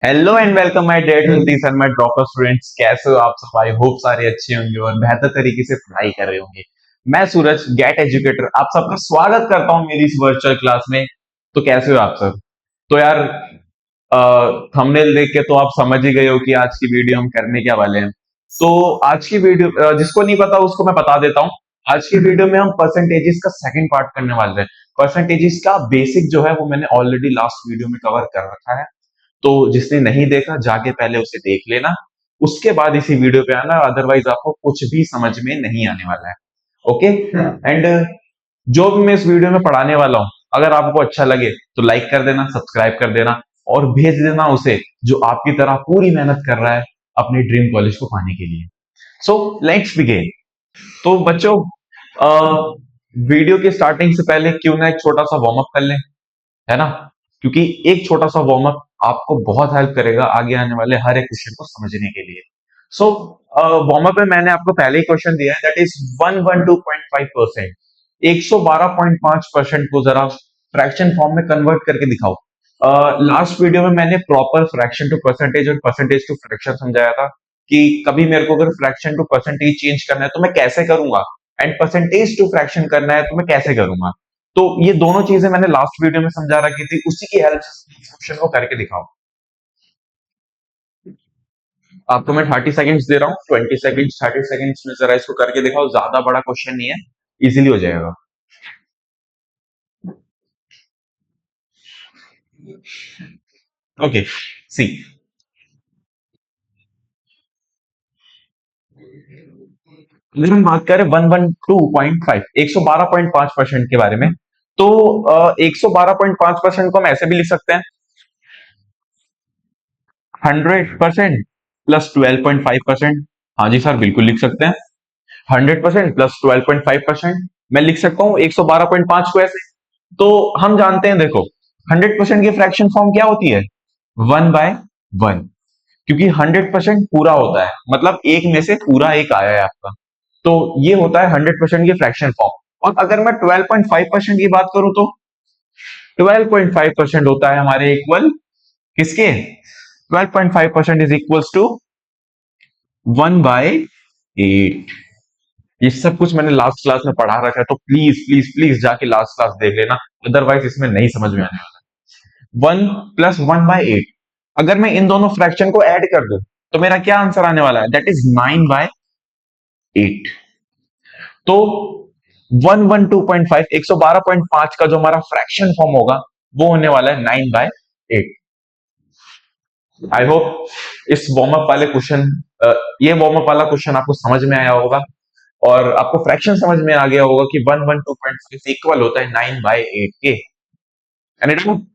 Hello and welcome my dear 20 and my dropper students. कैसे हो आप सब? आई होप सारे अच्छे होंगे और बेहतर तरीके से पढ़ाई कर रहे होंगे। मैं सूरज गेट एजुकेटर आप सबका स्वागत करता हूं मेरी इस वर्चुअल क्लास में। तो कैसे हो आप सब? तो यार थंबनेल देख के तो आप समझ ही गए हो कि आज की वीडियो हम करने क्या वाले हैं। तो आज की वीडियो जिसको नहीं पता उसको मैं बता देता हूँ। आज की वीडियो में हम परसेंटेजेस का सेकंड पार्ट करने वाले हैं। परसेंटेजेस का बेसिक जो है वो मैंने ऑलरेडी लास्ट वीडियो में कवर कर रखा है। तो जिसने नहीं देखा जाके पहले उसे देख लेना, उसके बाद इसी वीडियो पे आना, अदरवाइज आपको कुछ भी समझ में नहीं आने वाला है। ओके। एंड जो भी मैं इस वीडियो में पढ़ाने वाला हूं, अगर आपको अच्छा लगे तो लाइक कर देना, सब्सक्राइब कर देना और भेज देना उसे जो आपकी तरह पूरी मेहनत कर रहा है अपने ड्रीम कॉलेज को पाने के लिए। So let's begin. तो बच्चों, वीडियो की स्टार्टिंग से पहले क्यों ना एक छोटा सा वार्म अप कर लें, है ना? क्योंकि एक छोटा सा वार्म अप आपको बहुत हेल्प करेगा आगे आने वाले हर एक क्वेश्चन को समझने के लिए। सो वार्म अप में मैंने आपको पहले ही क्वेश्चन दिया है, दैट इज 112.5%। 112.5% को जरा फ्रैक्शन फॉर्म में कन्वर्ट करके दिखाओ। लास्ट वीडियो में मैंने प्रॉपर फ्रैक्शन टू परसेंटेज और परसेंटेज टू फ्रैक्शन समझाया था कि कभी मेरे को अगर फ्रैक्शन टू परसेंटेज चेंज करना है तो मैं कैसे करूंगा, एंड परसेंटेज टू फ्रैक्शन करना है तो मैं कैसे करूंगा। तो ये दोनों चीजें मैंने लास्ट वीडियो में समझा रखी थी, उसी की हेल्प से इस क्वेश्चन को करके दिखाओ। आपको मैं 30 सेकंड्स दे रहा हूँ, 20 सेकंड्स 30 सेकंड्स में जरा इसको करके दिखाओ। ज्यादा बड़ा क्वेश्चन नहीं है, इजीली हो जाएगा। ओके, सी। अगर हम बात करें 112.5, 112.5% के बारे में, तो 112.5% को हम ऐसे भी लिख सकते हैं, 100% प्लस 12.5%। हाँ जी सर, बिल्कुल लिख सकते हैं। 100% प्लस 12.5%। मैं लिख सकता हूँ 112.5 को ऐसे। तो हम जानते हैं, देखो, 100% की फ्रैक्शन फॉर्म क्या होती है? 1/1। क्योंकि 100% पूरा होता है, मतलब एक में से पूरा एक आया है आपका। तो ये होता है 100% की फ्रैक्शन फॉर्म। और अगर मैं 12.5% की बात करूं तो 12.5% होता है हमारे इक्वल किसके? 12.5% इज इक्वल्स टू 1/8। ये सब कुछ मैंने लास्ट क्लास में पढ़ा रखा है, तो प्लीज प्लीज प्लीज जाके लास्ट क्लास देख लेना, अदरवाइज इसमें नहीं समझ में आने वाला। 1 + 1/8। अगर मैं इन दोनों फ्रैक्शन को ऐड कर दूं तो मेरा क्या आंसर आने वाला है? That is 9/8। तो 112.5, 112.5 का जो हमारा फ्रैक्शन फॉर्म होगा वो होने वाला है 9/8। आई होप इस वार्म अप वाले क्वेश्चन ये वार्म अप वाला क्वेश्चन आपको समझ में आया होगा और आपको फ्रैक्शन समझ में आ गया होगा कि 112.5 इक्वल होता है 9/8 के। Any doubt?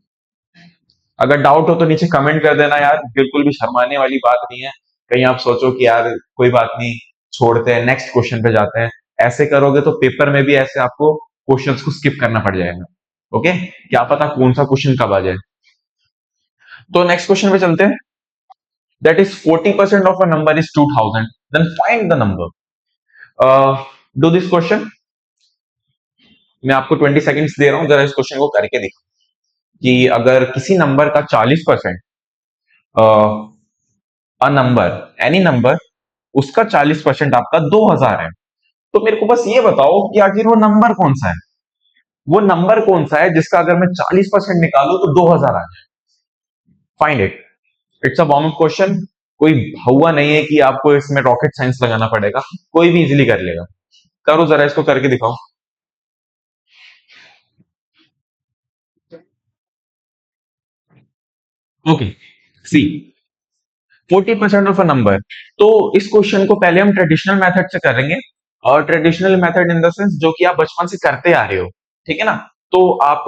अगर डाउट हो तो नीचे कमेंट कर देना यार, बिल्कुल भी शर्माने वाली बात नहीं है। कहीं आप सोचो कि यार कोई बात नहीं, छोड़ते हैं, नेक्स्ट क्वेश्चन पे जाते हैं। ऐसे करोगे तो पेपर में भी ऐसे आपको क्वेश्चंस को स्किप करना पड़ जाएगा। ओके, क्या पता कौन सा क्वेश्चन कब आ जाए। तो नेक्स्ट क्वेश्चन पे चलते हैं। That is 40% of a number is 2000, then find the number. Do this question. मैं आपको 20 सेकंड्स दे रहा हूं, जरा इस क्वेश्चन को करके दिखो कि अगर किसी नंबर का 40%, अ नंबर, एनी नंबर, उसका 40% आपका 2000 है, तो मेरे को बस ये बताओ कि आखिर वो नंबर कौन सा है। वो नंबर कौन सा है जिसका अगर मैं 40% निकालू तो 2000 आ जाए। Find it. It's a warm up question. कोई हुआ नहीं है कि आपको इसमें रॉकेट साइंस लगाना पड़ेगा, कोई भी इजीली कर लेगा। करो जरा इसको करके दिखाओ। Okay, see. 40% of a number. तो इस क्वेश्चन को पहले हम ट्रेडिशनल मेथड से करेंगे, और traditional method in the sense जो कि आप बचपन से करते आ रहे हो, ठीक है ना? तो आप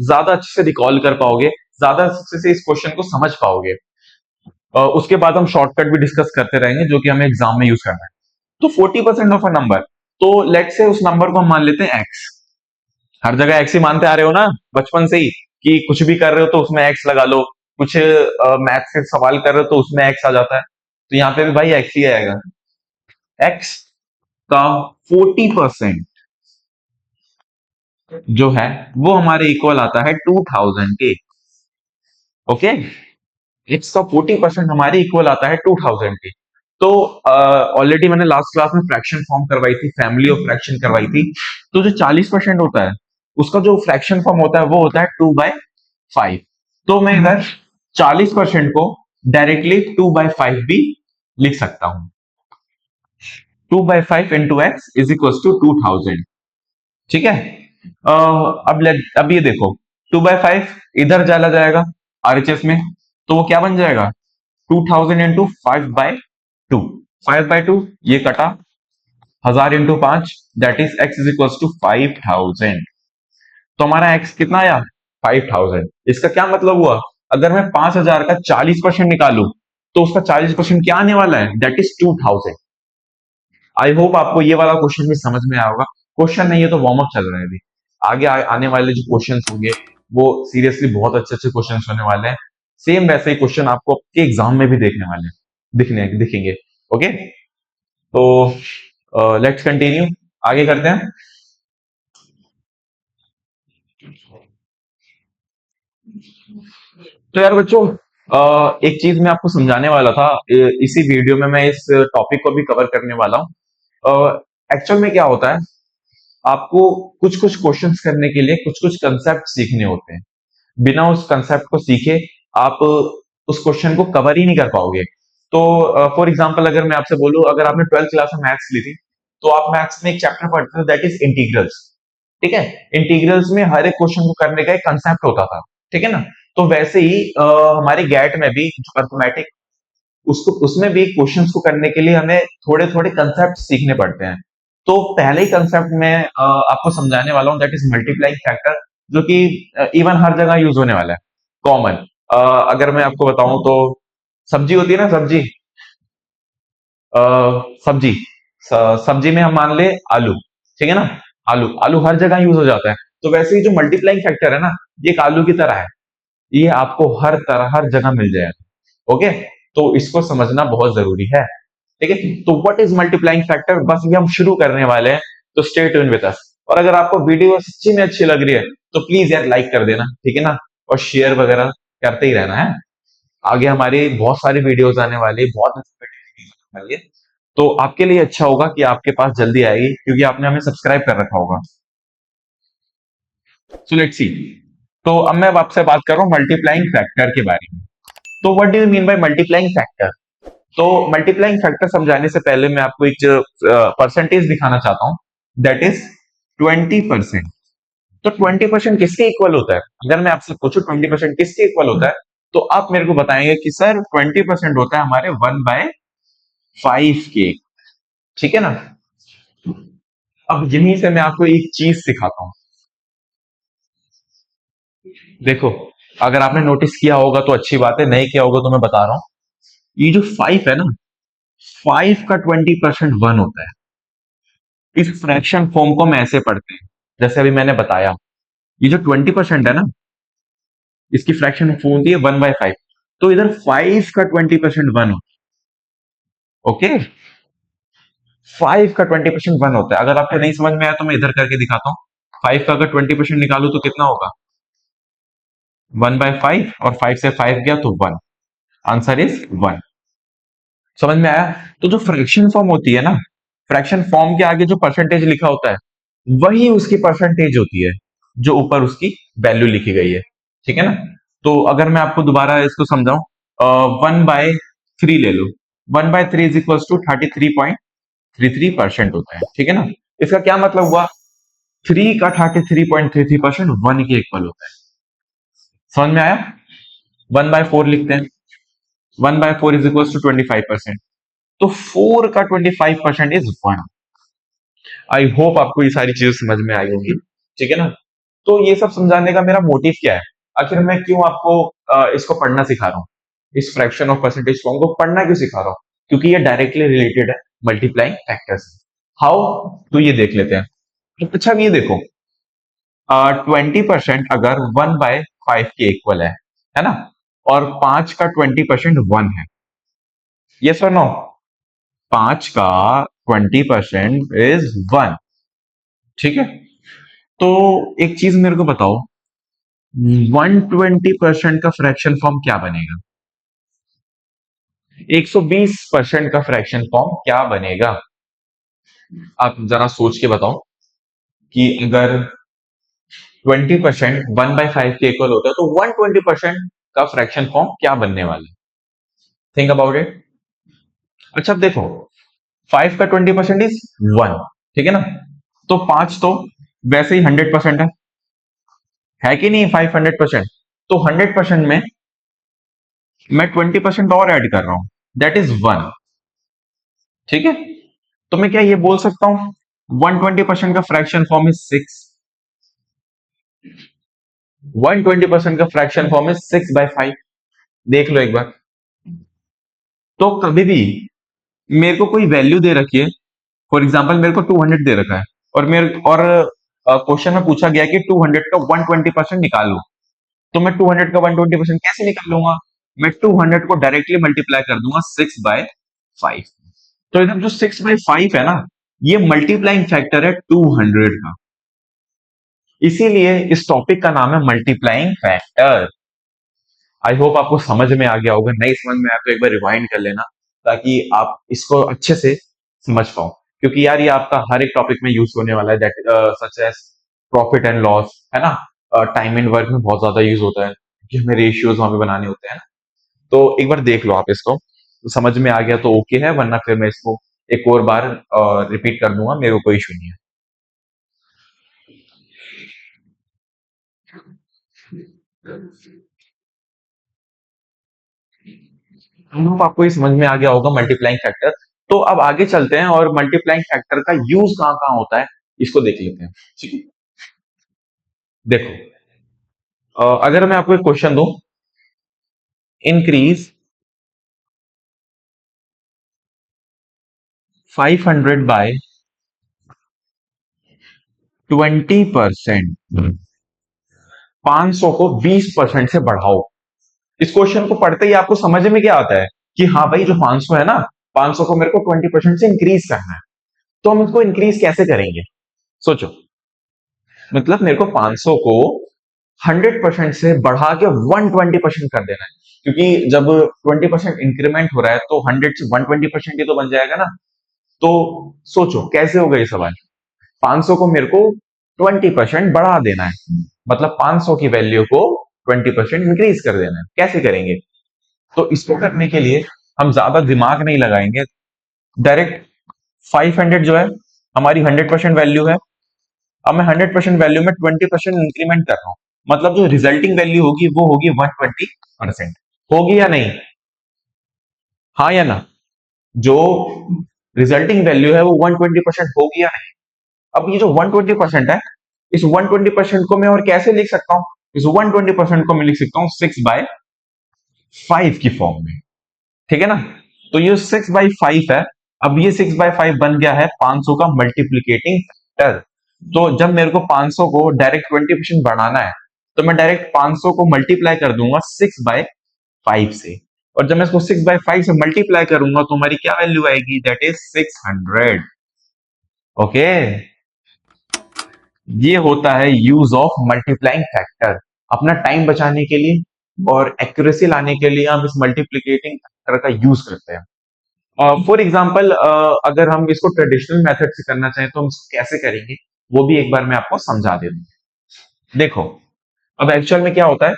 ज्यादा अच्छे से रिकॉल कर पाओगे, ज्यादा अच्छे से इस क्वेश्चन को समझ पाओगे। उसके बाद हम शॉर्टकट भी डिस्कस करते रहेंगे जो कि हमें एग्जाम में यूज करना है। तो 40% ऑफ अ नंबर, तो लेट से उस नंबर को हम मान लेते हैं एक्स। हर जगह एक्स ही मानते आ रहे हो ना बचपन से ही, कि कुछ भी कर रहे हो तो उसमें एक्स लगा लो। कुछ मैथ्स के सवाल कर रहे हो तो उसमें एक्स आ जाता है, तो यहाँ पे भी भाई एक्स ही आएगा। एक्स का 40% जो है वो हमारे इक्वल आता है 2000 के। ओके, एक्स का 40% हमारे इक्वल आता है 2000 के। तो ऑलरेडी मैंने लास्ट क्लास में फ्रैक्शन फॉर्म करवाई थी, फैमिली ऑफ फ्रैक्शन करवाई थी। तो जो 40% होता है उसका जो फ्रैक्शन फॉर्म होता है वो होता है 2/5। तो मैं इधर 40% को डायरेक्टली 2/5 भी लिख सकता हूं। 2/5 into X is equal to 2000। ठीक है। अब ये देखो, 2/5 इधर चला जाएगा आरएचएस में, तो वो क्या बन जाएगा? 2000 इंटू 5/2। 5/2 ये कटा, 1000 into 5 that is X is equal to 5000। तो हमारा एक्स कितना आया? 5000। इसका क्या मतलब हुआ? अगर मैं 5000 का 40% निकालू तो उसका 40% क्या आने वाला है? That is 2000। आई होप आपको ये वाला क्वेश्चन भी समझ में आया होगा। क्वेश्चन नहीं है तो वार्म अप चल रहा है अभी। आगे आने वाले जो क्वेश्चंस होंगे वो सीरियसली बहुत अच्छे अच्छे क्वेश्चंस होने वाले हैं। सेम वैसे ही क्वेश्चन आपको आपके एग्जाम में भी देखने वाले हैं, दिखेंगे। ओके, तो लेट्स कंटिन्यू, आगे करते हैं। तो यार बच्चों, एक चीज मैं आपको समझाने वाला था, इसी वीडियो में मैं इस टॉपिक को भी कवर करने वाला हूँ। एक्चुअल में क्या होता है, आपको कुछ कुछ क्वेश्चंस करने के लिए कुछ कुछ कंसेप्ट सीखने होते हैं। बिना उस कंसेप्ट को सीखे आप उस क्वेश्चन को कवर ही नहीं कर पाओगे। तो फॉर एग्जांपल अगर मैं आपसे बोलूं, अगर आपने 12th क्लास में मैथ्स ली थी तो आप मैथ्स में एक चैप्टर पढ़ते थे दैट इज इंटीग्रल्स। ठीक है। इंटीग्रल्स में हर एक क्वेश्चन को करने का एक कंसेप्ट होता था। ठीक है ना। तो वैसे ही हमारे गैट में भी जो अर्थमेटिक, उसको उसमें भी क्वेश्चंस को करने के लिए हमें थोड़े थोड़े कंसेप्ट सीखने पड़ते हैं। तो पहले ही कंसेप्ट में आपको समझाने वाला हूँ दैट इज मल्टीप्लाइंग फैक्टर, जो कि इवन हर जगह यूज होने वाला है, कॉमन। अगर मैं आपको बताऊं तो सब्जी होती है ना, सब्जी, अ, सब्जी, सब्जी में हम मान ले आलू। ठीक है ना। आलू आलू हर जगह यूज हो जाता है। तो वैसे ही जो मल्टीप्लाइंग फैक्टर है ना, ये एक आलू की तरह है। ये आपको हर तरह हर जगह मिल जाएगा। ओके, तो इसको समझना बहुत जरूरी है। ठीक है। तो व्हाट इज मल्टीप्लाइंग फैक्टर, बस ये हम शुरू करने वाले हैं। तो स्टे ट्यून विद अस। और अगर आपको वीडियो सच्ची में अच्छी लग रही है तो प्लीज यार लाइक कर देना, ठीक है ना, और शेयर वगैरह करते ही रहना है। आगे हमारे बहुत सारे वीडियोस आने वाले हैं, बहुत आने वाली है। तो आपके लिए अच्छा होगा कि आपके पास जल्दी आएगी, क्योंकि आपने हमें सब्सक्राइब कर रखा होगा। So let's see. तो अब मैं आपसे बात कर रहा हूँ मल्टीप्लाइंग फैक्टर के बारे में। तो what do you mean by multiplying factor? तो मल्टीप्लाइंग फैक्टर समझाने से पहले मैं आपको एक परसेंटेज दिखाना चाहता हूं दैट इज 20%। तो 20% किसके इक्वल होता है? अगर मैं आपसे पूछूं 20% किसके इक्वल होता है, तो आप मेरे को बताएंगे कि सर 20% होता है हमारे 1/5 के। ठीक है ना। अब यहीं से मैं आपको एक चीज सिखाता हूं। देखो, अगर आपने नोटिस किया होगा तो अच्छी बात है, नहीं किया होगा तो मैं बता रहा हूं। ये जो 5 है ना, 5 का 20% 1 होता है। इस फ्रैक्शन फॉर्म को हम ऐसे पढ़ते हैं, जैसे अभी मैंने बताया। ये जो 20% है ना, इसकी फ्रैक्शन फॉर्म होती है 1/5। तो इधर 5 का 20% 1 होता है। ओके, 5 का 20% 1 होता है। अगर आपको नहीं समझ में आया तो मैं इधर करके दिखाता हूँ। 5 का अगर 20% निकालू तो कितना होगा? 1/5, और 5 से 5 गया तो 1। Answer is 1। समझ में आया? तो जो फ्रैक्शन फॉर्म होती है ना, फ्रैक्शन फॉर्म के आगे जो परसेंटेज लिखा होता है वही उसकी परसेंटेज होती है, जो ऊपर उसकी वैल्यू लिखी गई है। ठीक है ना। तो अगर मैं आपको दोबारा इसको समझाऊं, 1/3 ले लो। 1/3 इज इक्वल टू 33.33% होता है। ठीक है ना। इसका क्या मतलब हुआ? 3 का 33.33% 1 के इक्वल होता है। समझ में आया? 1/4 लिखते हैं। 1/4 इज इक्वल टू 25%। तो 4 का 25% इज 1। आई होप आपको ये सारी चीजें समझ में आई होगी। ठीक है ना। तो ये सब समझाने का मेरा मोटिव क्या है? आखिर मैं क्यों आपको इसको पढ़ना सिखा रहा हूँ? इस फ्रैक्शन ऑफ परसेंटेज फॉर्म को पढ़ना क्यों सिखा रहा हूँ? क्योंकि ये डायरेक्टली रिलेटेड है मल्टीप्लाइंग फैक्टर्स। हाउ? तो ये देख लेते हैं। तो अच्छा, अब ये देखो, 20% अगर 1/5 के इक्वल है ना, और 5 का 20% 1 है। यस और नो? 5 का 20% इज 1। ठीक है। तो एक चीज मेरे को बताओ, 120% का फ्रैक्शन फॉर्म क्या बनेगा? 120% का फ्रैक्शन फॉर्म क्या बनेगा? आप जरा सोच के बताओ कि अगर 20% 1/5 के इक्वल होता है तो 120% का फ्रैक्शन फॉर्म क्या बनने वाला है? Think about it. अच्छा अब देखो, 5 का 20% इज 1, ठीक है ना? तो 5 तो वैसे ही 100% है कि नहीं? 500%, तो 100% में मैं 20% और ऐड कर रहा हूं, दैट इज 1, ठीक है? तो मैं क्या ये बोल सकता हूं 120% का फ्रैक्शन फॉर्म इज 6, 120% का फ्रैक्शन फॉर्म इज 6/5। देख लो एक बार। तो कभी भी मेरे को कोई वैल्यू दे रखी है, फॉर एग्जाम्पल मेरे को 200 दे रखा है, और मेरे और क्वेश्चन में पूछा गया कि 200 का 120% निकालो, तो मैं 200 का 120% कैसे निकाल लूंगा? मैं 200 को डायरेक्टली मल्टीप्लाई कर दूंगा 6/5। तो इधर जो 6/5 है ना, ये मल्टीप्लाइंग फैक्टर है 200 का, इसीलिए इस टॉपिक का नाम है मल्टीप्लाइंग फैक्टर। आई होप आपको समझ में आ गया होगा, नहीं समझ में आया तो एक बार रिवाइंड कर लेना, ताकि आप इसको अच्छे से समझ पाओ, क्योंकि यार ये आपका हर एक टॉपिक में यूज होने वाला है, that such as profit and loss, है ना? टाइम एंड वर्क में बहुत ज्यादा यूज होता है, कि हमें रेशियोज वहां पे बनाने होते हैं। तो एक बार देख लो आप इसको, तो समझ में आ गया तो ओके है, वरना फिर मैं इसको एक और बार रिपीट कर दूंगा, मेरे को कोई इशू नहीं है। आई होप आपको ये समझ में आ गया होगा मल्टीप्लाइंग फैक्टर। तो अब आगे चलते हैं और मल्टीप्लाइंग फैक्टर का यूज कहाँ कहाँ होता है, इसको देख लेते हैं, ठीक है? देखो, अगर मैं आपको एक क्वेश्चन दूं, इंक्रीज 500 बाय 20%, 500 को 20% से बढ़ाओ। इस क्वेश्चन को पढ़ते ही आपको समझ में क्या आता है कि हाँ भाई, जो 500 है ना, 500 को मेरे को 20% से इंक्रीज करना है, तो हम इसको इंक्रीज कैसे करेंगे? सोचो, मतलब मेरे को 500 को 100% से बढ़ा के 120% कर देना है, क्योंकि जब 20% इंक्रीमेंट हो रहा है तो 100 से 120% ही तो बन जाएगा ना। तो सोचो कैसे होगा ये सवाल। 500 को मेरे को 20% बढ़ा देना है, मतलब 500 की वैल्यू को 20% इंक्रीज कर देना है, कैसे करेंगे? तो इसको करने के लिए हम ज्यादा दिमाग नहीं लगाएंगे, डायरेक्ट 500 जो है हमारी 100% वैल्यू है, अब मैं 100% वैल्यू में 20% इंक्रीमेंट कर रहा हूं, मतलब जो रिजल्टिंग वैल्यू होगी वो होगी 120%। होगी या नहीं? हाँ या ना? जो रिजल्टिंग वैल्यू है वो 120% होगी या नहीं? अब ये जो 120% है, इस 120% को मैं और कैसे लिख सकता हूं? इस 120% को मैं लिख सकता हूं 6/5 की फॉर्म में, ठीक है ना? तो ये 6/5 है। अब ये 6/5 बन गया है 500 का मल्टीप्लीकेटिंग फैक्टर। तो जब मेरे को 500 को डायरेक्ट 20% बढ़ाना है, तो मैं डायरेक्ट 500 को मल्टीप्लाई कर दूंगा 6/5 से, और जब मैं इसको 6/5 से मल्टीप्लाई करूंगा तो हमारी क्या वैल्यू आएगी? That is 600। ओके, ये होता है यूज ऑफ मल्टीप्लाइंग फैक्टर, अपना टाइम बचाने के लिए और एक्यूरेसी लाने के लिए हम इस मल्टीप्लीकेटिंग फैक्टर का यूज करते हैं। फॉर एग्जाम्पल, अगर हम इसको ट्रेडिशनल मेथड से करना चाहें तो हम इसको कैसे करेंगे, वो भी एक बार मैं आपको समझा दे दूं। देखो, अब एक्चुअल में क्या होता है,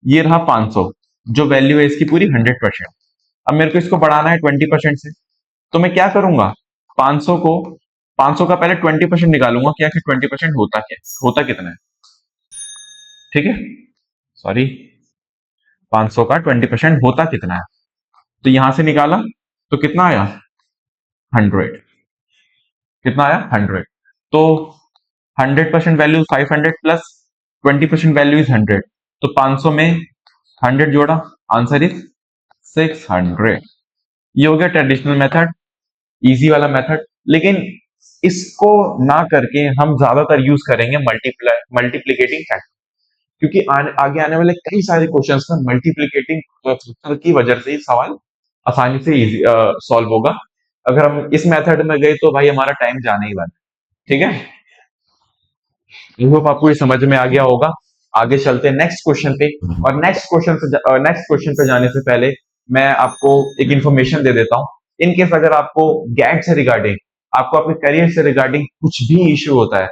ये रहा 500, जो वैल्यू है इसकी पूरी 100%। अब मेरे को इसको बढ़ाना है 20% से, तो मैं क्या करूंगा? 500 को 500 का पहले 20% निकालूंगा, क्या कि 20% होता क्या, होता कितना है, ठीक है? सॉरी, 500 का 20% होता कितना है? तो यहां से निकाला तो कितना आया? 100। कितना आया? 100। तो 100% वैल्यू 500 प्लस 20% वैल्यू इज 100, तो 500 में 100 जोड़ा, आंसर इज 600। ये हो गया ट्रेडिशनल मेथड, इजी वाला मेथड। लेकिन इसको ना करके हम ज्यादातर यूज करेंगे मल्टीप्लीकेटिंग फैक्टर, क्योंकि आगे आने वाले कई सारे क्वेश्चंस में मल्टीप्लीकेटिंग फैक्टर की वजह से ही सवाल आसानी से इजी सॉल्व होगा। अगर हम इस मेथड में गए तो भाई हमारा टाइम जाने ही वाला है, ठीक है? आई होप आपको ये समझ में आ गया होगा। आगे चलते हैं नेक्स्ट क्वेश्चन पे, और नेक्स्ट क्वेश्चन पे जाने से पहले मैं आपको एक इंफॉर्मेशन दे देता हूँ। इन केस अगर आपको गैट से रिगार्डिंग, आपको अपने करियर से रिगार्डिंग कुछ भी इश्यू होता है,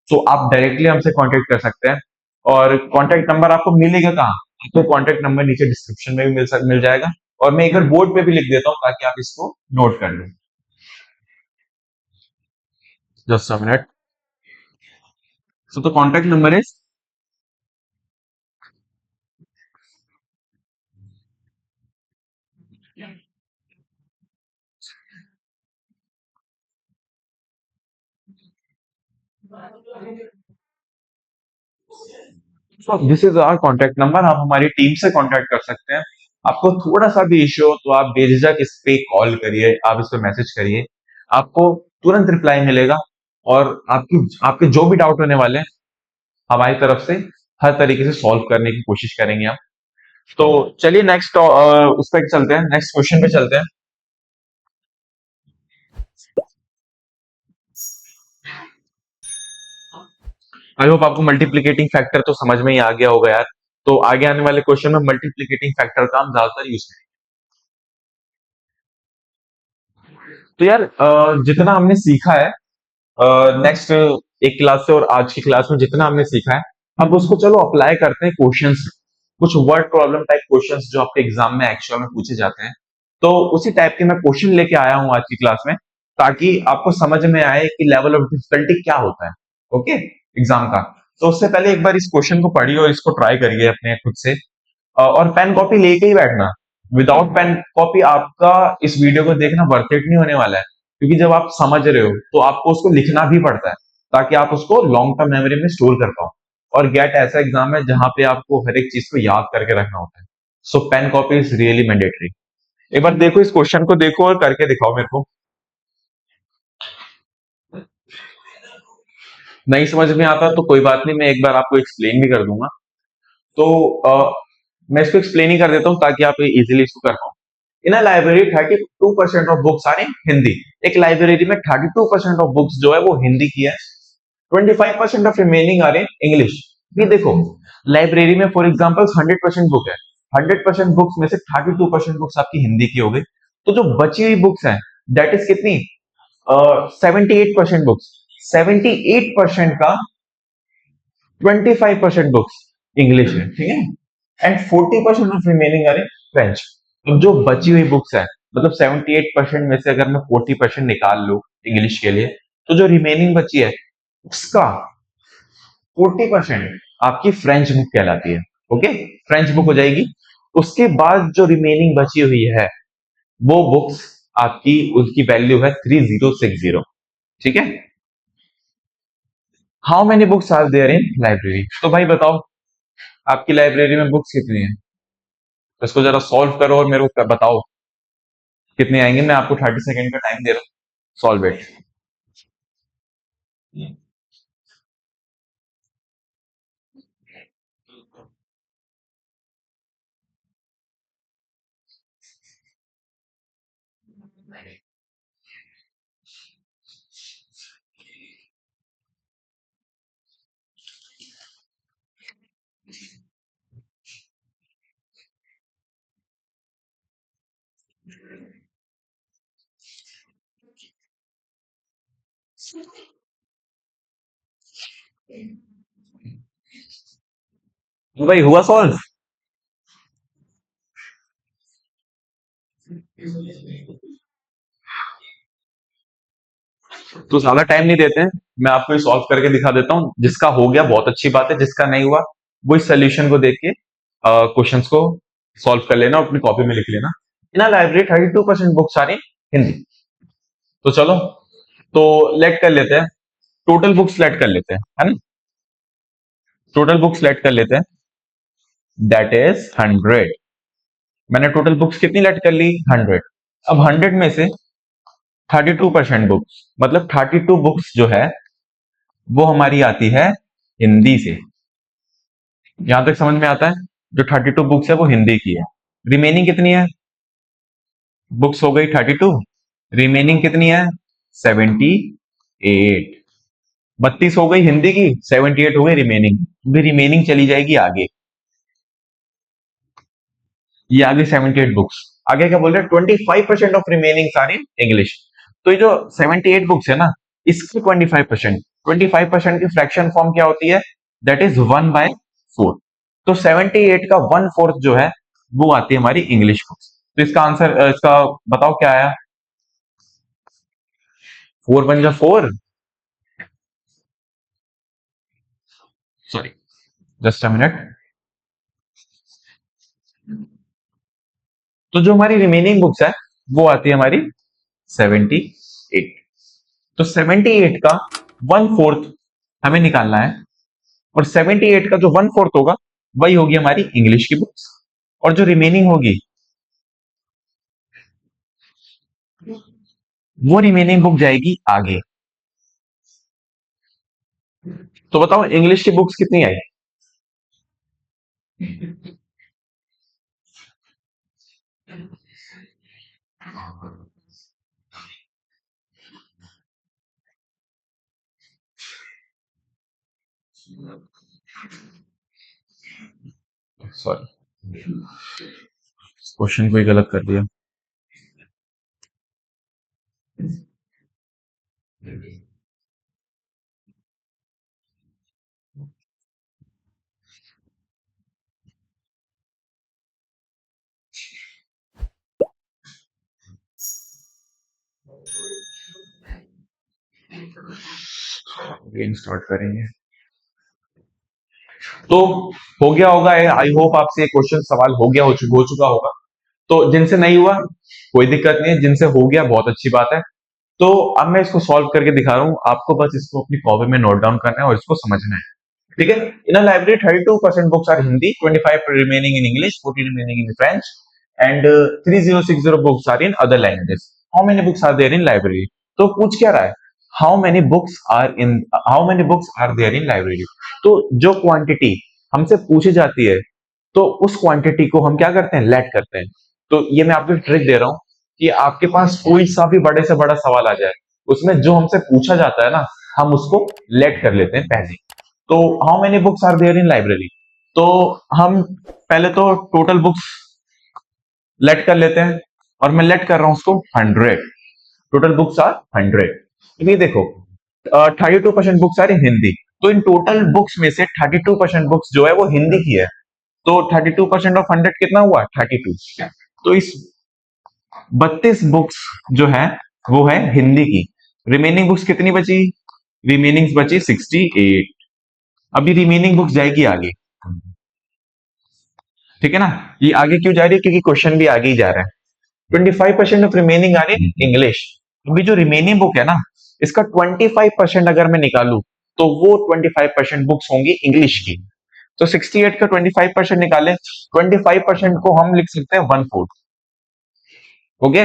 तो आप डायरेक्टली हमसे कांटेक्ट कर सकते हैं। और कांटेक्ट नंबर आपको मिलेगा कहाँ? आपको कांटेक्ट नंबर नीचे डिस्क्रिप्शन में भी मिल जाएगा, और मैं एक बार बोर्ड पे भी लिख देता हूँ ताकि आप इसको नोट कर लें। Just a minute. So the contact number is, तो this is our contact number. आप हमारी टीम से कांटेक्ट कर सकते हैं। आपको थोड़ा सा भी इश्यू हो तो आप बेझिझक इस पे कॉल करिए, आप इस पे मैसेज करिए, आपको तुरंत रिप्लाई मिलेगा। और आपकी आपके जो भी डाउट होने वाले हैं, हमारी तरफ से हर तरीके से सॉल्व करने की कोशिश करेंगे हम। तो चलिए नेक्स्ट उस पर चलते हैं, नेक्स्ट क्वेश्चन पे चलते हैं। आई होप आपको मल्टीप्लिकेटिंग फैक्टर तो समझ में ही आ गया होगा यार। तो आगे आने वाले क्वेश्चन में मल्टीप्लिकेटिंग फैक्टर का हम ज्यादातर यूज करेंगे। तो यार जितना हमने सीखा है नेक्स्ट एक क्लास से और आज की क्लास में जितना हमने सीखा है, अब उसको चलो अप्लाई करते हैं क्वेश्चंस। कुछ वर्ड प्रॉब्लम टाइप क्वेश्चंस जो आपके एग्जाम में एक्चुअल में पूछे जाते हैं, तो उसी टाइप के मैं क्वेश्चन लेके आया हूं आज की क्लास में, ताकि आपको समझ में आए कि लेवल ऑफ डिफिकल्टी क्या होता है। ओके, एग्जाम का। तो उससे पहले एक बार इस क्वेश्चन को पढ़िए और इसको ट्राई करिए अपने खुद से। और पेन कॉपी लेके ही बैठना। विदाउट पेन कॉपी आपका इस वीडियो को देखना वर्थ इट नहीं होने वाला है, क्योंकि जब आप समझ रहे हो तो आपको उसको लिखना भी पड़ता है, ताकि आप उसको लॉन्ग टर्म मेमोरी में स्टोर कर पाओ। और गेट ऐसा एग्जाम है जहां पे आपको हर एक चीज को याद करके रखना होता है। So pen copy is really mandatory. एक बार देखो, इस क्वेश्चन को देखो और करके दिखाओ मेरे को। नहीं समझ में आता तो कोई बात नहीं, मैं एक बार आपको एक्सप्लेन भी कर दूंगा। तो मैं इसको एक्सप्लेन ही कर देता हूँ ताकि आप इजीली इसको कर पाओ। In a library 32% of books are in Hindi. एक लाइब्रेरी में 32% ऑफ बुक्स जो है वो हिंदी की है। 25% of remaining are in English. ये देखो, लाइब्रेरी में फॉर एग्जाम्पल 100% बुक है। 100% बुक्स में से 32% बुक्स आपकी हिंदी की हो गई। तो जो बची हुई बुक्स हैं, दैट इज कितनी? 78% बुक्स। 78% का 25% बुक्स इंग्लिश है, ठीक है। And 40% of remaining are in French. अब जो बची हुई बुक्स है, मतलब 78% में से अगर मैं 40% निकाल लू इंग्लिश के लिए, तो जो रिमेनिंग बची है उसका 40% आपकी फ्रेंच बुक कहलाती है। ओके, फ्रेंच बुक हो जाएगी। उसके बाद जो रिमेनिंग बची हुई है वो बुक्स आपकी, उसकी वैल्यू है 3060। ठीक है। How many books are there in library? तो भाई बताओ, आपकी लाइब्रेरी में बुक्स कितनी है? तो इसको जरा सॉल्व करो और मेरे को बताओ कितने आएंगे। मैं आपको 30 सेकेंड का टाइम दे रहा हूँ, सॉल्व इट। तो भाई हुआ सॉल्व? तो ज्यादा टाइम नहीं देते हैं, मैं आपको ये सॉल्व करके दिखा देता हूँ। जिसका हो गया बहुत अच्छी बात है, जिसका नहीं हुआ वो इस सोल्यूशन को देख के क्वेश्चंस को सॉल्व कर लेना, अपनी कॉपी में लिख लेना। इन लाइब्रेरी 32% बुक्स आ रही हिंदी। तो चलो, तो लेट कर लेते हैं, टोटल बुक्स लेट कर लेते हैं, है ना। टोटल बुक्स लेट कर लेते हैं, दैट इज 100। मैंने टोटल बुक्स कितनी लेट कर ली? 100। अब 100 में से 32% बुक्स, मतलब 32 बुक्स जो है वो हमारी आती है हिंदी से। यहां तक समझ में आता है? जो 32 बुक्स है वो हिंदी की है। रिमेनिंग कितनी है? बुक्स हो गई 32, रिमेनिंग कितनी है? 78। 32 हो गई हिंदी की, 78 हो गई रिमेनिंग। भी रिमेनिंग चली जाएगी आगे, ये आ गई 78 बुक्स। आगे क्या बोल रहे हैं, 25% of remaining are in English. तो ये जो 78 बुक्स है ना, इसकी 25% की फ्रैक्शन फॉर्म क्या होती है, दैट इज 1/4। तो 78 का 1/4 जो है वो आती है हमारी इंग्लिश बुक्स। तो इसका आंसर, इसका बताओ क्या आया। 4 1 जा 4, सॉरी, जस्ट अ मिनट। तो जो हमारी रिमेनिंग बुक्स है वो आती है हमारी 78। तो 78 का 1/4 हमें निकालना है, और 78 का जो 1/4 होगा वही होगी हमारी इंग्लिश की बुक्स, और जो रिमेनिंग होगी वो रिमेनिंग बुक जाएगी आगे। तो बताओ इंग्लिश की बुक्स कितनी आई। सॉरी, क्वेश्चन कोई गलत कर दिया। अगेन स्टार्ट करेंगे। तो हो गया होगा, आई होप आपसे ये क्वेश्चन सवाल हो गया, हो चुका होगा। तो जिनसे नहीं हुआ कोई दिक्कत नहीं है, जिनसे हो गया बहुत अच्छी बात है। तो अब मैं इसको सॉल्व करके दिखा रहा हूं, आपको बस इसको अपनी कॉपी में नोट डाउन करना है और इसको समझना है। ठीक है। In a library 32% books are Hindi, 25 remaining in English, 40 remaining in French, and 3060 books are in other languages. How many books are there in library. तो पूछ क्या रहा है, how many books are in, how many books are there in library. तो जो quantity हमसे पूछी जाती है, तो उस क्वांटिटी को हम क्या करते हैं, लेट करते हैं। तो ये मैं आपको ट्रिक दे रहा हूं कि आपके पास कोई सा भी बड़े से बड़ा सवाल आ जाए, उसमें जो हमसे पूछा जाता है ना, हम उसको लेट कर लेते हैं पहले। तो how many books are there in library, तो हम पहले तो टोटल बुक्स लेट कर लेते हैं, और मैं लेट कर रहा हूं उसको 100। Total books are 100। ये देखो, 32% बुक्स आर इन हिंदी, तो इन टोटल बुक्स में से 32% बुक्स जो है वो हिंदी की है। तो 32% ऑफ 100 कितना हुआ, 32। तो इस 32 बुक्स जो है वो है हिंदी की। रिमेनिंग बुक्स कितनी बची, रिमेनिंग बची 68। अभी रिमेनिंग बुक्स जाएगी आगे। ठीक है ना। ये आगे क्यों जा रही है, क्योंकि क्वेश्चन भी आगे ही जा रहा है। 25% ऑफ रिमेनिंग आ रही है इंग्लिश। अभी जो रिमेनिंग बुक है ना, इसका 25% अगर मैं निकालू, तो वो 25% बुक्स होंगी इंग्लिश की। तो 68 का 25% निकाले, 25% को हम लिख सकते हैं 1/4। ओके।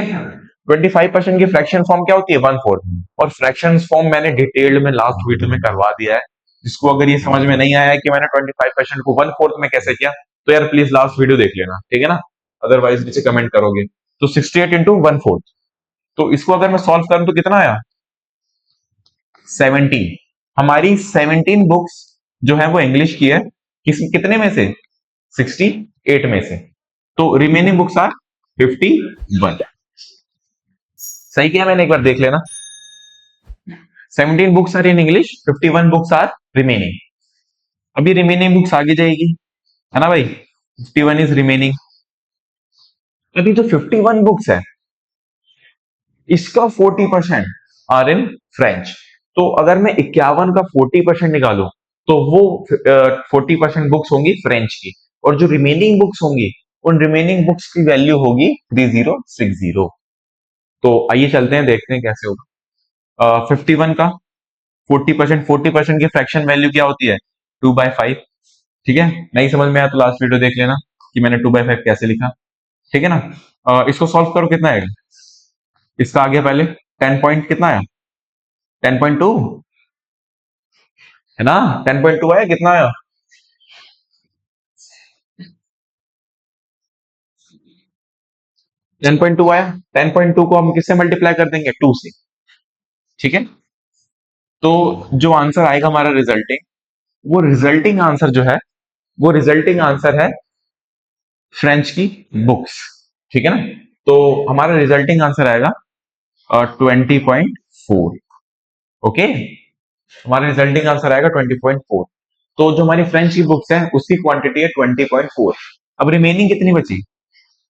25% की फ्रैक्शन फॉर्म क्या होती है, 1/4। और फ्रैक्शन फॉर्म मैंने डिटेल्ड में लास्ट वीडियो में करवा दिया है। जिसको अगर ये समझ में नहीं आया है कि मैंने 25% को 1/4 में कैसे किया, तो यार प्लीज लास्ट वीडियो देख लेना, ठीक है ना। अदरवाइज नीचे कमेंट करोगे। तो 68 इंटू 1/4, तो इसको अगर मैं सॉल्व करूं तो कितना आया, 17। हमारी 17 बुक्स जो है वो इंग्लिश की है, कितने में से, 68 में से। तो रिमेनिंग बुक्स आर 51। सही किया मैंने, एक बार देख लेना। 17 books are in English, 51 books are remaining. अभी रिमेनिंग बुक्स आगे जाएगी, है ना भाई। 51 इज रिमेनिंग। अभी जो 51 बुक्स है, इसका 40% आर इन फ्रेंच। तो अगर मैं 51 का 40% निकालू, तो वो 40% बुक्स होंगी फ्रेंच की, और जो रिमेनिंग बुक्स होंगी, उन रिमेनिंग बुक्स की वैल्यू होगी 3060। तो आइए चलते हैं, देखते हैं कैसे होगा। 51 का 40% की फ्रैक्शन वैल्यू क्या होती है, 2/5। ठीक है, नहीं समझ में आया तो लास्ट वीडियो देख लेना कि मैंने 2/5 कैसे लिखा। ठीक है ना। इसको सॉल्व करो, कितना आएगा, इसका आ गया पहले 10 पॉइंट, कितना आया, 10.2, है ना। 10.2 आया, कितना आया, 10.2 आया। 10.2 को हम किससे मल्टीप्लाई कर देंगे, 2 से। ठीक है। तो जो आंसर आएगा हमारा रिजल्टिंग, वो रिजल्टिंग आंसर जो है, वो रिजल्टिंग आंसर है फ्रेंच की बुक्स। ठीक है ना। तो हमारा रिजल्टिंग आंसर आएगा 20.4। ओके, हमारा रिजल्टिंग आंसर आएगा 20.4। तो जो हमारी फ्रेंच की बुक्स है उसकी क्वांटिटी है 20.4। अब रिमेनिंग कितनी बची?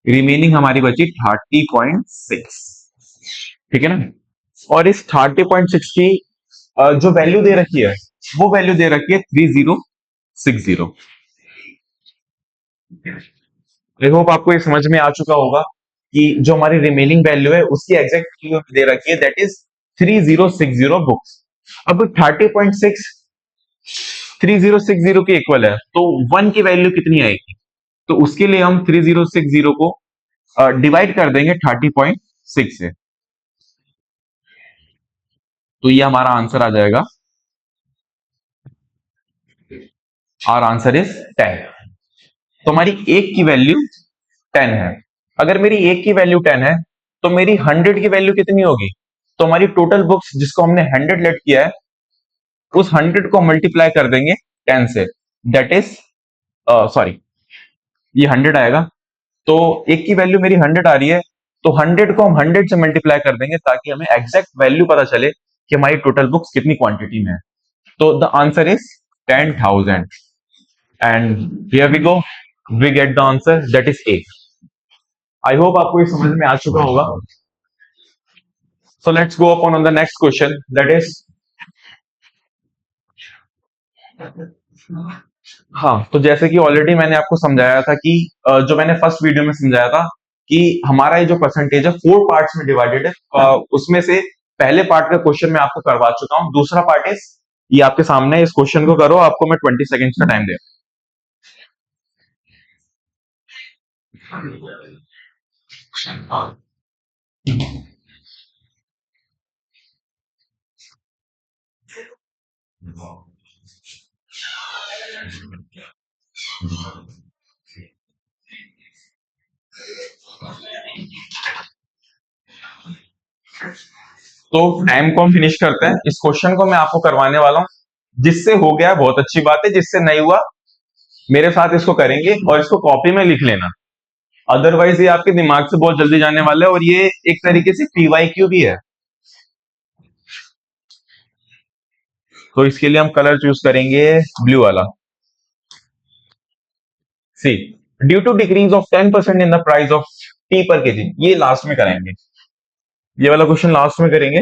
रिमेनिंग हमारी बची 30.6। ठीक है ना? और इस 30.6 की जो वैल्यू दे रखी है वो वैल्यू दे रखी है 3060। आई होप आपको ये समझ में आ चुका होगा कि जो हमारी रिमेनिंग वैल्यू है उसकी एग्जैक्ट वैल्यू दे रखी है, दैट इज 3060 बुक्स। अब 30.6 3060 के इक्वल है, तो 1 की वैल्यू कितनी आएगी? तो उसके लिए हम 3060 को डिवाइड कर देंगे 30.6 से, तो ये हमारा आंसर आ जाएगा। Our answer is 10। तो हमारी एक की वैल्यू 10 है। अगर मेरी एक की वैल्यू 10 है तो मेरी 100 की वैल्यू कितनी होगी? तो हमारी टोटल बुक्स जिसको हमने 100 लेट किया है उस 100 को मल्टीप्लाई कर देंगे 10 से, दैट इज सॉरी, ये 100 आएगा। तो एक की वैल्यू मेरी 100 आ रही है, तो 100 को हम 100 से मल्टीप्लाई कर देंगे ताकि हमें एग्जैक्ट वैल्यू पता चले कि हमारी टोटल बुक्स कितनी क्वांटिटी में है। तो the answer is 10,000 and here we go, we get the answer that is 8। I hope आपको ये समझ में आ चुका होगा। So let's go upon on the next question that is, हाँ, तो जैसे कि ऑलरेडी मैंने आपको समझाया था कि जो मैंने फर्स्ट वीडियो में समझाया था कि हमारा ये जो परसेंटेज है 4 पार्ट्स में डिवाइडेड है। उसमें से पहले पार्ट का क्वेश्चन मैं आपको करवा चुका हूं, दूसरा पार्ट इज ये आपके सामने है। इस क्वेश्चन को करो, आपको मैं 20 सेकेंड्स का टाइम दे तो टाइम को हम फिनिश करते हैं। इस क्वेश्चन को मैं आपको करवाने वाला हूं, जिससे हो गया बहुत अच्छी बात है, जिससे नहीं हुआ मेरे साथ इसको करेंगे और इसको कॉपी में लिख लेना, अदरवाइज ये आपके दिमाग से बहुत जल्दी जाने वाला है और ये एक तरीके से पीवाईक्यू भी है। तो इसके लिए हम कलर चूज करेंगे ब्लू वाला। See, due to decrease of 10% in the price of tea per kg, ये लास्ट में करेंगे, ये वाला क्वेश्चन लास्ट में करेंगे।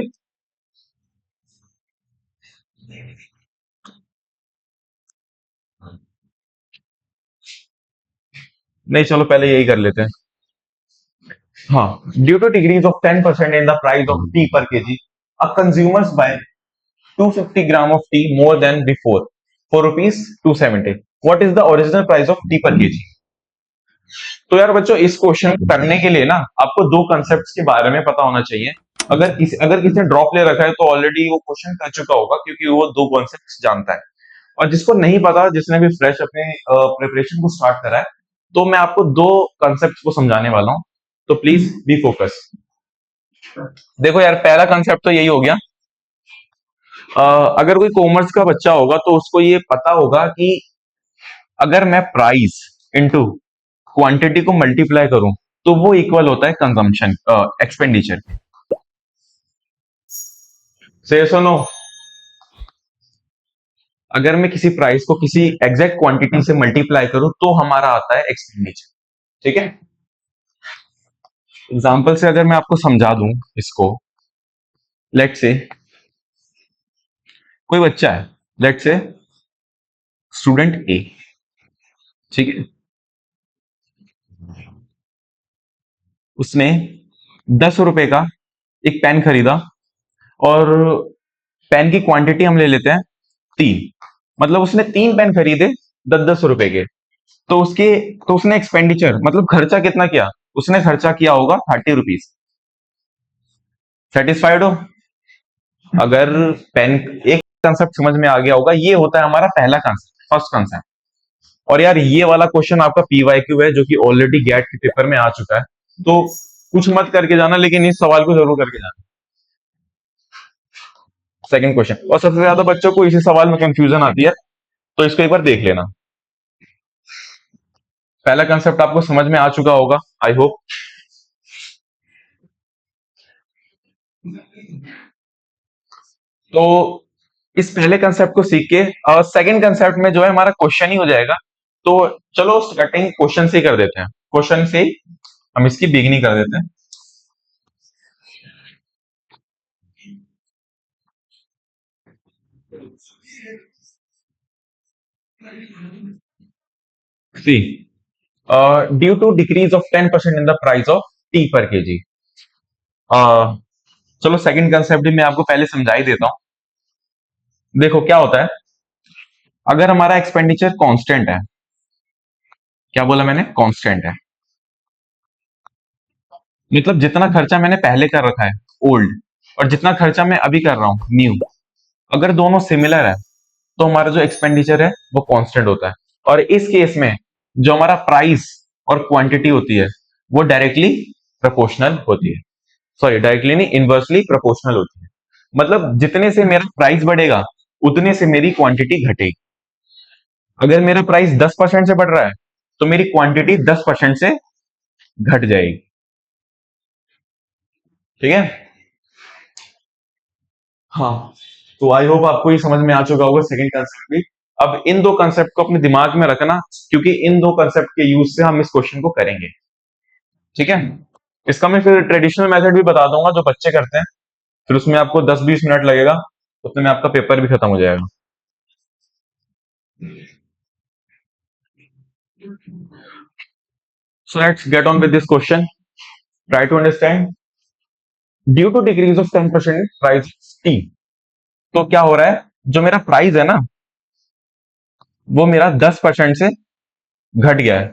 नहीं, चलो पहले यही कर लेते हैं। हाँ, due to decrease of 10% in the price of tea per kg, a consumers buy 250 gram of tea more than before for rupees 270। What is the original price of tea per kg? तो यार बच्चों, इस question करने के लिए ना आपको दो कंसेप्ट के बारे में पता होना चाहिए। अगर किसी ने ड्रॉप ले रखा है तो ऑलरेडी वो क्वेश्चन कर चुका होगा, क्योंकि वो दो कॉन्सेप्ट जानता है। और जिसको नहीं पता, जिसने भी फ्रेश अपने प्रिपरेशन को स्टार्ट करा है, तो मैं आपको दो कॉन्सेप्ट को समझाने वाला हूं, तो प्लीज बी फोकस। देखो यार, पहला कॉन्सेप्ट तो यही हो गया। अगर कोई कॉमर्स का बच्चा होगा तो उसको ये पता होगा कि अगर मैं प्राइस इनटू क्वांटिटी को मल्टीप्लाई करूं तो वो इक्वल होता है कंजम्पशन एक्सपेंडिचर। से सुनो, अगर मैं किसी प्राइस को किसी एग्जैक्ट क्वांटिटी से मल्टीप्लाई करूं तो हमारा आता है एक्सपेंडिचर। ठीक है, एग्जांपल से अगर मैं आपको समझा दूं इसको, लेट से कोई बच्चा है, लेट से स्टूडेंट ए, ठीक है, उसने 10 रुपए का एक पेन खरीदा और पेन की क्वांटिटी हम ले लेते हैं 3, मतलब उसने 3 पेन खरीदे 10-10 रुपए के। तो उसके तो उसने एक्सपेंडिचर मतलब खर्चा कितना किया? उसने खर्चा किया होगा 30 रुपीज। सेटिस्फाइड हो? अगर पेन, एक कंसेप्ट समझ में आ गया होगा, ये होता है हमारा पहला कंसेप्ट, फर्स्ट कंसेप्ट। और यार ये वाला क्वेश्चन आपका पीवाईक्यू है जो कि ऑलरेडी गेट के पेपर में आ चुका है, तो कुछ मत करके जाना, लेकिन इस सवाल को जरूर करके जाना। सेकंड क्वेश्चन, और सबसे ज्यादा बच्चों को इसी सवाल में कंफ्यूजन आती है, तो इसको एक बार देख लेना। पहला कंसेप्ट आपको समझ में आ चुका होगा, आई होप। तो इस पहले कंसेप्ट को सीख के सेकंड कंसेप्ट में जो है हमारा क्वेश्चन ही हो जाएगा। तो चलो स्टार्टिंग क्वेश्चन से ही कर देते हैं, क्वेश्चन से ही हम इसकी बिगनिंग कर देते हैं। See, due to decrease of 10% in the price of tea per kg. चलो सेकंड कंसेप्ट भी मैं आपको पहले समझा ही देता हूँ। देखो क्या होता है, अगर हमारा एक्सपेंडिचर कांस्टेंट है, क्या बोला मैंने, कांस्टेंट है, मतलब जितना खर्चा मैंने पहले कर रखा है ओल्ड, और जितना खर्चा मैं अभी कर रहा हूँ न्यू, अगर दोनों सिमिलर है तो हमारा जो एक्सपेंडिचर है वो कांस्टेंट होता है। और इस केस में जो हमारा प्राइस और क्वांटिटी होती है वो डायरेक्टली प्रोपोर्शनल होती है। सॉरी, डायरेक्टली नहीं, इनवर्सली प्रोपोर्शनल होती है। मतलब जितने से मेरा प्राइस बढ़ेगा उतने से मेरी क्वांटिटी घटेगी। अगर मेरा प्राइस 10% से बढ़ रहा है तो मेरी क्वांटिटी 10% से घट जाएगी। ठीक है। हाँ, तो आई होप आपको ये समझ में आ चुका होगा सेकंड कंसेप्ट भी। अब इन दो कंसेप्ट को अपने दिमाग में रखना, क्योंकि इन दो कंसेप्ट के यूज से हम इस क्वेश्चन को करेंगे। ठीक है। इसका मैं फिर ट्रेडिशनल मेथड भी बता दूंगा जो बच्चे करते हैं, फिर उसमें आपको 10-20 मिनट लगेगा, उतने में आपका पेपर भी खत्म हो जाएगा। So let's get on with this question. Try to understand. Due to decrease of 10% price T, तो क्या हो रहा है, जो मेरा प्राइस है ना वो मेरा 10% से घट गया है।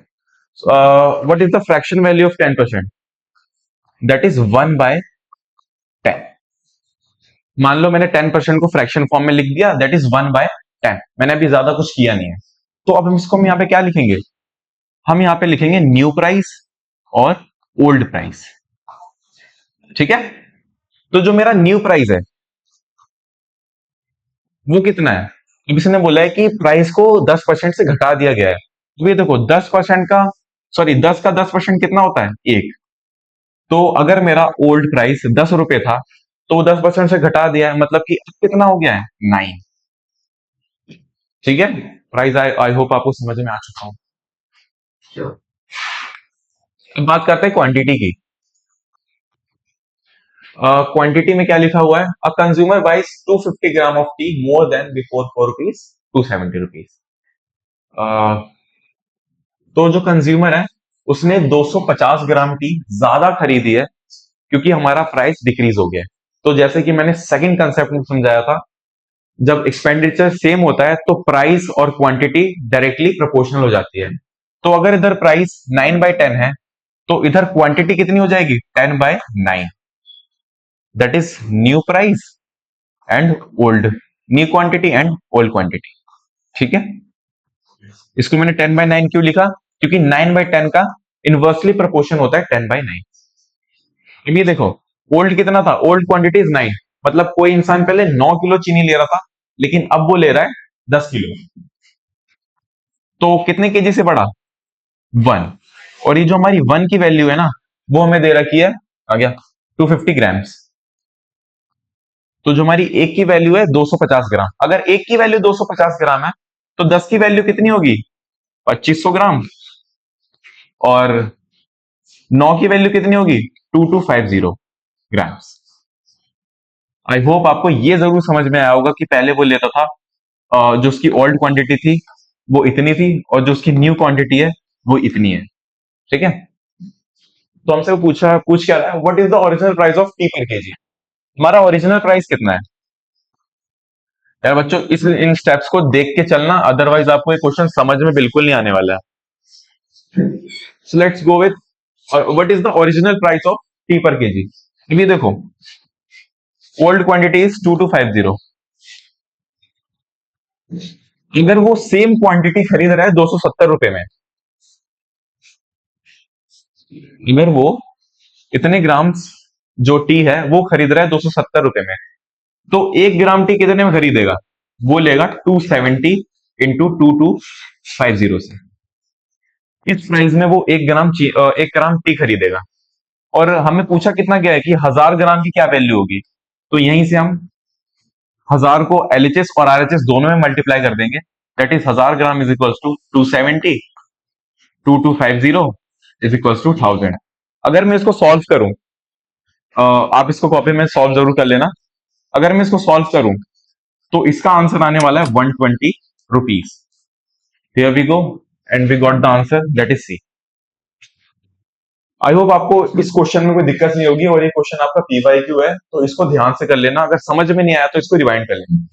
What is the fraction value of 10%? That is 1/10। मान लो मैंने 10% को फ्रैक्शन फॉर्म में लिख दिया, दैट इज 1/10। मैंने अभी ज्यादा कुछ किया नहीं है। तो अब हम इसको हम यहाँ पे क्या लिखेंगे, हम यहाँ पे लिखेंगे न्यू प्राइस और ओल्ड प्राइस। ठीक है। तो जो मेरा न्यू प्राइस है वो कितना है, अब इसने बोला है कि प्राइस को 10% से घटा दिया गया है। तो ये देखो 10% का, सॉरी 10 का 10% कितना होता है, एक। तो अगर मेरा ओल्ड प्राइस 10 रुपए था तो 10% से घटा दिया है, मतलब कि अब कितना हो गया है, 9। ठीक है। प्राइस आई होप आपको समझ में आ चुका हूं। अब बात करते हैं क्वांटिटी की। क्वांटिटी में क्या लिखा हुआ है, a consumer buys 250 gram of tea more than before 4 rupees 270 rupees. तो जो कंज्यूमर है उसने 250 ग्राम टी ज्यादा खरीदी है, क्योंकि हमारा प्राइस डिक्रीज हो गया है। तो जैसे कि मैंने सेकंड कंसेप्ट में समझाया था, जब एक्सपेंडिचर सेम होता है तो प्राइस और क्वांटिटी डायरेक्टली प्रोपोर्शनल हो जाती है। तो अगर इधर प्राइस 9/10 है तो इधर क्वांटिटी कितनी हो जाएगी, 10/9। That is new price and old, new quantity and old quantity. ठीक है। इसको मैंने 10/9 क्यों लिखा, क्योंकि 9/10 का इनवर्सली प्रोपोर्शन होता है 10/9। अब ये देखो, ओल्ड कितना था, ओल्ड क्वांटिटी इज 9, मतलब कोई इंसान पहले 9 किलो चीनी ले रहा था, लेकिन अब वो ले रहा है 10 किलो। तो कितने केजी से बढ़ा, 1। और ये जो हमारी 1 की वैल्यू है ना वो हमें दे रखी है, आ गया 250 ग्राम्स। तो जो हमारी एक की वैल्यू है 250 ग्राम, अगर एक की वैल्यू 250 ग्राम है तो 10 की वैल्यू कितनी होगी, 2500 ग्राम। और 9 की वैल्यू कितनी होगी, 2250 ग्राम्स। आई होप आपको ये जरूर समझ में आया होगा कि पहले वो लेता था, जो उसकी ओल्ड क्वांटिटी थी वो इतनी थी, और जो उसकी न्यू क्वांटिटी है वो इतनी है। ठीक है। तो हमसे वो पूछ क्या रहा है, what is the original price of tea per KG. हमारा ओरिजिनल प्राइस कितना है। यार बच्चों, इस इन स्टेप्स को देख के चलना, अदरवाइज आपको ये क्वेश्चन समझ में बिल्कुल नहीं आने वाला है। सो let's go with what is the original price of tea per kg. ये देखो, ओल्ड क्वांटिटी इज 2250। अगर वो सेम क्वांटिटी खरीद रहा है 270 रुपए में, अगर वो इतने ग्राम जो टी है वो खरीद रहा है 270 रुपए में, तो 1 ग्राम टी कितने में खरीदेगा, वो लेगा 270 इंटू 2250 से। इस प्राइस में वो 1 ग्राम टी खरीदेगा। और हमें पूछा कितना क्या है कि 1000 ग्राम की क्या वैल्यू होगी। तो यहीं से हम 1000 को एलएचएस और आरएचएस दोनों में मल्टीप्लाई कर देंगे। That is 1000 gram is equals to 270, 2250 is equals to 1000। अगर मैं इसको सॉल्व करूं, आप इसको कॉपी में सॉल्व जरूर कर लेना। अगर मैं इसको सॉल्व करूं तो इसका आंसर आने वाला है 120 rupees. Here we go and we got the answer that is C. I hope आपको इस क्वेश्चन में कोई दिक्कत नहीं होगी, और ये क्वेश्चन आपका पीवाईक्यू है तो इसको ध्यान से कर लेना। अगर समझ में नहीं आया तो इसको रिवाइंड कर लेना।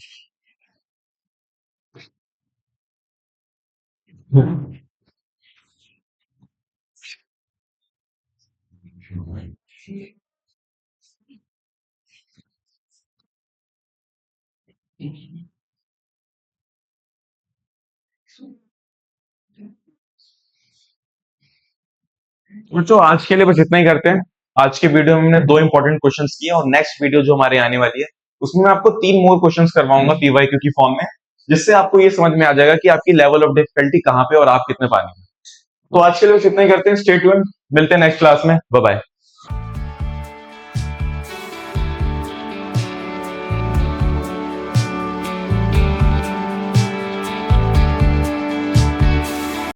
बच्चों आज के लिए बस इतना ही करते हैं। आज के वीडियो में हमने दो इंपॉर्टेंट क्वेश्चंस किए, और नेक्स्ट वीडियो जो हमारी आने वाली है उसमें मैं आपको 3 मोर क्वेश्चंस करवाऊंगा पीवाईक्यू की फॉर्म में, जिससे आपको ये समझ में आ जाएगा कि आपकी लेवल ऑफ डिफिकल्टी कहाँ पे और आप कितने पानी में। तो आज के लिए बस इतना ही करते हैं। स्टे ट्यून्ड, मिलते हैं नेक्स्ट क्लास में। Bye bye.